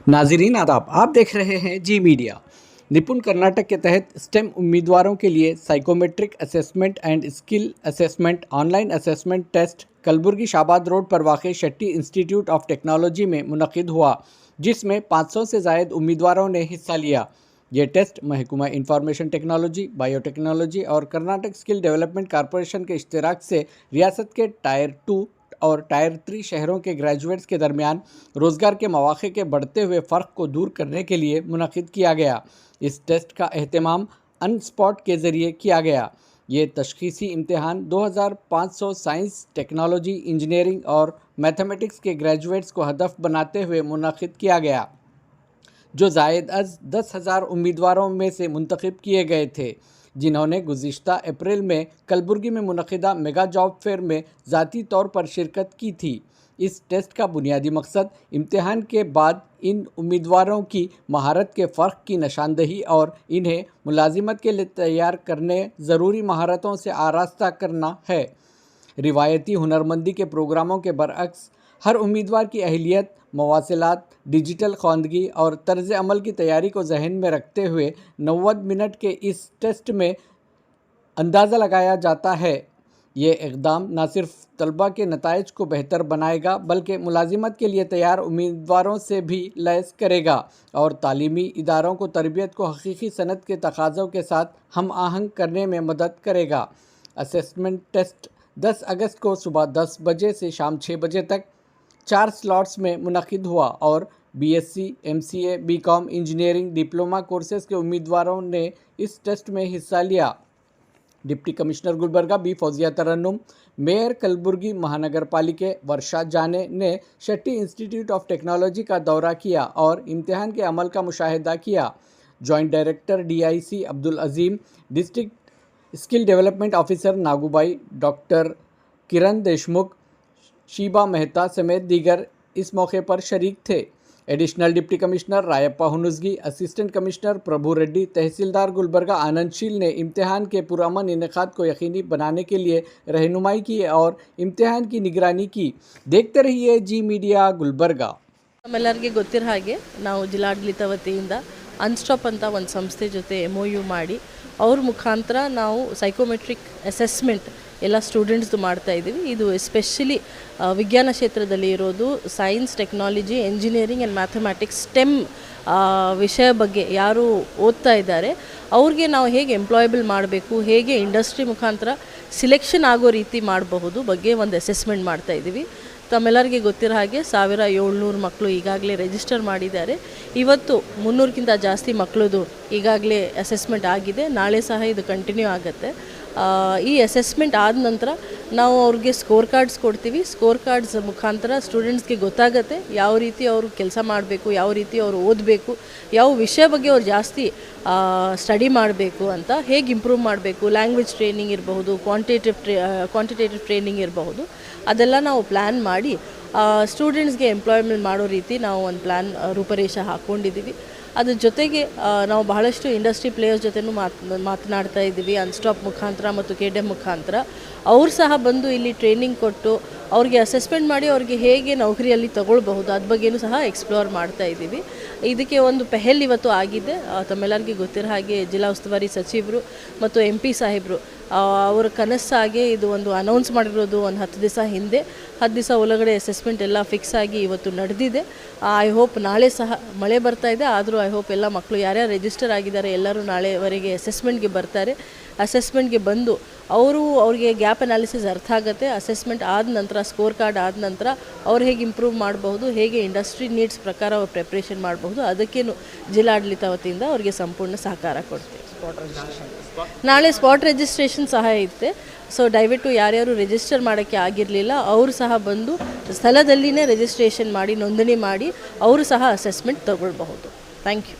नाजरीन आदाब, आप देख रहे हैं जी मीडिया। निपुण कर्नाटक के तहत स्टेम उम्मीदवारों के लिए psychometric assessment and skill assessment online assessment test Kalaburagi Shahabad road पर वाक़ शेट्टी इंस्टीट्यूट ऑफ टेक्नोलॉजी में मुनक़िद हुआ, जिसमें 500 से ज़ायद उम्मीदवारों ने हिस्सा लिया। ये टेस्ट महकमा इंफॉर्मेशन टेक्नोलॉजी, बायोटेक्नोलॉजी और कर्नाटक स्किल डेवलपमेंट कॉरपोरेशन के इश्तराक से रियासत के टायर 2 और टायर 3 शहरों के ग्रेजुएट्स के दरमियान रोज़गार के मौक़े के बढ़ते हुए फ़र्क को दूर करने के लिए मुनक़िद किया गया। इस टेस्ट का एहतमाम अन स्पॉट के ज़रिए किया गया। ये तशख़ीसी इम्तिहान 2500 साइंस, टेक्नोलॉजी, इंजीनियरिंग और मैथमेटिक्स के ग्रेजुएट्स को हदफ बनाते हुए मुनक़िद किया गया, जो ज़ायद अज़ 10,000 उम्मीदवारों में से मुंतखब किए गए थे, जिन्होंने गुज़िश्ता अप्रैल में कलबुर्गी में मुनक़िदा मेगा जॉब फेयर में ज़ाती तौर पर शिरकत की थी। इस टेस्ट का बुनियादी मकसद इम्तिहान के बाद इन उम्मीदवारों की महारत के फ़र्क की निशानदही और इन्हें मुलाजिमत के लिए तैयार करने ज़रूरी महारतों से आरास्ता करना है। रिवायती हुनरमंदी के प्रोग्रामों के बरअक्स हर उम्मीदवार की अहलियत, मवासिलात, डिजिटल ख्वांदगी और तर्ज़ अमल की तैयारी को जहन में रखते हुए 90 मिनट के इस टेस्ट में अंदाज़ा लगाया जाता है। ये इक़दाम न सिर्फ तलबा के नताइज को बेहतर बनाएगा, बल्कि मुलाजिमत के लिए तैयार उम्मीदवारों से भी लैस करेगा और तालीमी इदारों को तरबियत को हकीकी सनत के तकाज़ों के साथ हम आहंग करने में मदद करेगा। असेसमेंट टेस्ट 10 अगस्त को सुबह 10 बजे से शाम 6 बजे तक 4 स्लॉट्स में मुनक़िद हुआ और BSc, MCA, BCom, engineering, diploma courses के उम्मीदवारों ने इस टेस्ट में हिस्सा लिया। Deputy commissioner Gulbarga B Fouzia Tarannum, mayor Kalaburagi Mahanagara Palike वर्षा जाने ने शेट्टी इंस्टीट्यूट ऑफ टेक्नोलॉजी का दौरा किया और इम्तिहान के अमल का मुशाहिदा किया। Joint director DIC Abdul Azeem, district skill development officer Nagubai, doctor Kiran Deshmukh, Sheeba Mehta समेत दीगर इस मौके पर शरीक थे। Additional deputy commissioner Rayappa Hunujagi, assistant commissioner Prabhu Reddy, tahsildar Gulbarga Anandsheel ने इम्तिहान के पुरअमन इनेकाद को यकीनी बनाने के लिए रहनुमाई की और इम्तिहान की निगरानी की। देखते रहिए जी मीडिया गुलबर्गा। ನಮ್ಮೆಲ್ಲರಿಗೆ ಗೊತ್ತಿರೋ ಹಾಗೆ ನಾವು ಜಿಲ್ಲಾಡಳಿತ ವತಿಯಿಂದ ಅನ್ಸ್ಟಾಪ್ ಅಂತ ಒಂದು ಸಂಸ್ಥೆ ಜೊತೆ MOU ಮಾಡಿ ಅವ್ರ ಮುಖಾಂತರ ನಾವು ಸೈಕೋಮೆಟ್ರಿಕ್ ಅಸೆಸ್ಮೆಂಟ್ ಎಲ್ಲ ಸ್ಟೂಡೆಂಟ್ಸ್ದು ಮಾಡ್ತಾ ಇದ್ದೀವಿ. ಇದು ಎಸ್ಪೆಷಲಿ ವಿಜ್ಞಾನ ಕ್ಷೇತ್ರದಲ್ಲಿ ಇರೋದು science, technology, engineering and mathematics stem ವಿಷಯ ಬಗ್ಗೆ ಯಾರು ಓದ್ತಾ ಇದ್ದಾರೆ ಅವ್ರಿಗೆ ನಾವು ಹೇಗೆ ಎಂಪ್ಲಾಯಬಲ್ ಮಾಡಬೇಕು, ಹೇಗೆ ಇಂಡಸ್ಟ್ರಿ ಮುಖಾಂತರ ಸಿಲೆಕ್ಷನ್ ಆಗೋ ರೀತಿ ಮಾಡಬಹುದು ಬಗ್ಗೆ ಒಂದು ಅಸೆಸ್ಮೆಂಟ್ ಮಾಡ್ತಾ ಇದ್ದೀವಿ. ತಮ್ಮೆಲ್ಲರಿಗೆ ಗೊತ್ತಿರೋ ಹಾಗೆ 1700 ಮಕ್ಕಳು ಈಗಾಗಲೇ ರಿಜಿಸ್ಟರ್ ಮಾಡಿದ್ದಾರೆ. ಇವತ್ತು 300ಕ್ಕಿಂತ ಜಾಸ್ತಿ ಮಕ್ಕಳದು ಈಗಾಗಲೇ ಅಸೆಸ್ಮೆಂಟ್ ಆಗಿದೆ. ನಾಳೆ ಸಹ ಇದು ಕಂಟಿನ್ಯೂ ಆಗುತ್ತೆ. ಈ ಅಸೆಸ್ಮೆಂಟ್ ಆದ ನಂತರ ನಾವು ಅವ್ರಿಗೆ ಸ್ಕೋರ್ ಕಾರ್ಡ್ಸ್ ಕೊಡ್ತೀವಿ. ಸ್ಕೋರ್ ಕಾರ್ಡ್ಸ್ ಮುಖಾಂತರ ಸ್ಟೂಡೆಂಟ್ಸ್ಗೆ ಗೊತ್ತಾಗುತ್ತೆ ಯಾವ ರೀತಿ ಅವರು ಕೆಲಸ ಮಾಡಬೇಕು, ಯಾವ ರೀತಿ ಅವರು ಓದಬೇಕು, ಯಾವ ವಿಷಯ ಬಗ್ಗೆ ಅವ್ರು ಜಾಸ್ತಿ ಸ್ಟಡಿ ಮಾಡಬೇಕು ಅಂತ, ಹೇಗೆ ಇಂಪ್ರೂವ್ ಮಾಡಬೇಕು, ಲ್ಯಾಂಗ್ವೇಜ್ ಟ್ರೈನಿಂಗ್ ಇರಬಹುದು, ಕ್ವಾಂಟಿಟೇಟಿವ್ ಟ್ರೈನಿಂಗ್ ಇರಬಹುದು, ಅದೆಲ್ಲ ನಾವು ಪ್ಲ್ಯಾನ್ ಮಾಡಿ ಸ್ಟೂಡೆಂಟ್ಸ್ಗೆ ಎಂಪ್ಲಾಯ್ಮೆಂಟ್ ಮಾಡೋ ರೀತಿ ನಾವು ಒಂದು ಪ್ಲ್ಯಾನ್ ರೂಪರೇಷ ಹಾಕ್ಕೊಂಡಿದ್ದೀವಿ. ಅದ್ರ ಜೊತೆಗೆ ನಾವು ಬಹಳಷ್ಟು ಇಂಡಸ್ಟ್ರಿ ಪ್ಲೇಯರ್ಸ್ ಜೊತೆನೂ ಮಾತನಾಡ್ತಾ ಇದ್ದೀವಿ. ಅನ್ಸ್ಟಾಪ್ ಮುಖಾಂತರ ಮತ್ತು KDM ಮುಖಾಂತರ ಅವ್ರು ಸಹ ಬಂದು ಇಲ್ಲಿ ಟ್ರೈನಿಂಗ್ ಕೊಟ್ಟು ಅವ್ರಿಗೆ ಅಸೆಸ್ಮೆಂಟ್ ಮಾಡಿ ಅವ್ರಿಗೆ ಹೇಗೆ ನೌಕರಿಯಲ್ಲಿ ತಗೊಳ್ಬಹುದು ಅದ್ರ ಬಗ್ಗೆಯೂ ಸಹ ಎಕ್ಸ್ಪ್ಲೋರ್ ಮಾಡ್ತಾ ಇದ್ದೀವಿ. ಇದಕ್ಕೆ ಒಂದು ಪೆಹಲ್ ಇವತ್ತು ಆಗಿದೆ. ತಮ್ಮೆಲ್ಲರಿಗೆ ಗೊತ್ತಿರೋ ಹಾಗೆ ಜಿಲ್ಲಾ ಉಸ್ತುವಾರಿ ಸಚಿವರು ಮತ್ತು MP ಸಾಹೇಬರು ಅವರ ಕನಸಾಗಿ ಇದು ಒಂದು ಅನೌನ್ಸ್ ಮಾಡಿರೋದು ಒಂದು 10 ದಿವಸ ಹಿಂದೆ. 10 ದಿವಸ ಒಳಗಡೆ ಅಸೆಸ್ಮೆಂಟ್ ಎಲ್ಲ ಫಿಕ್ಸ್ ಆಗಿ ಇವತ್ತು ನಡೆದಿದೆ. ಐ ಹೋಪ್ ನಾಳೆ ಸಹ ಮಳೆ ಬರ್ತಾ ಇದೆ, ಆದರೂ ಐ ಹೋಪ್ ಎಲ್ಲ ಮಕ್ಕಳು ಯಾರ್ಯಾರು ರಿಜಿಸ್ಟರ್ ಆಗಿದ್ದಾರೆ ಎಲ್ಲರೂ ನಾಳೆವರೆಗೆ ಅಸೆಸ್ಮೆಂಟ್ಗೆ ಬರ್ತಾರೆ. ಅಸೆಸ್ಮೆಂಟ್ಗೆ ಬಂದು ಅವ್ರಿಗೆ ಗ್ಯಾಪ್ ಅನಾಲಿಸಿಸ್ ಅರ್ಥ ಆಗುತ್ತೆ. ಅಸೆಸ್ಮೆಂಟ್ ಆದ ನಂತರ, ಸ್ಕೋರ್ ಕಾರ್ಡ್ ಆದ ನಂತರ ಅವ್ರು ಹೇಗೆ ಇಂಪ್ರೂವ್ ಮಾಡಬಹುದು, ಹೇಗೆ ಇಂಡಸ್ಟ್ರಿ ನೀಡ್ಸ್ ಪ್ರಕಾರ ಅವ್ರು ಪ್ರಿಪ್ರೇಷನ್ ಮಾಡಬಹುದು, ಅದಕ್ಕೇನು ಜಿಲ್ಲಾಡಳಿತ ವತಿಯಿಂದ ಅವ್ರಿಗೆ ಸಂಪೂರ್ಣ ಸಹಕಾರ ಕೊಡ್ತೀವಿ. ನಾಳೆ ಸ್ಪಾಟ್ ರಿಜಿಸ್ಟ್ರೇಷನ್ ಸಹ ಇರುತ್ತೆ. ಸೊ ದಯವಿಟ್ಟು ಯಾರ್ಯಾರು ರಿಜಿಸ್ಟರ್ ಮಾಡೋಕ್ಕೆ ಆಗಿರಲಿಲ್ಲ ಅವರು ಸಹ ಬಂದು ಸ್ಥಳದಲ್ಲಿನೇ ರಿಜಿಸ್ಟ್ರೇಷನ್ ಮಾಡಿ ನೋಂದಣಿ ಮಾಡಿ ಅವರು ಸಹ ಅಸೆಸ್ಮೆಂಟ್ ತಗೊಳ್ಬಹುದು. Thank you.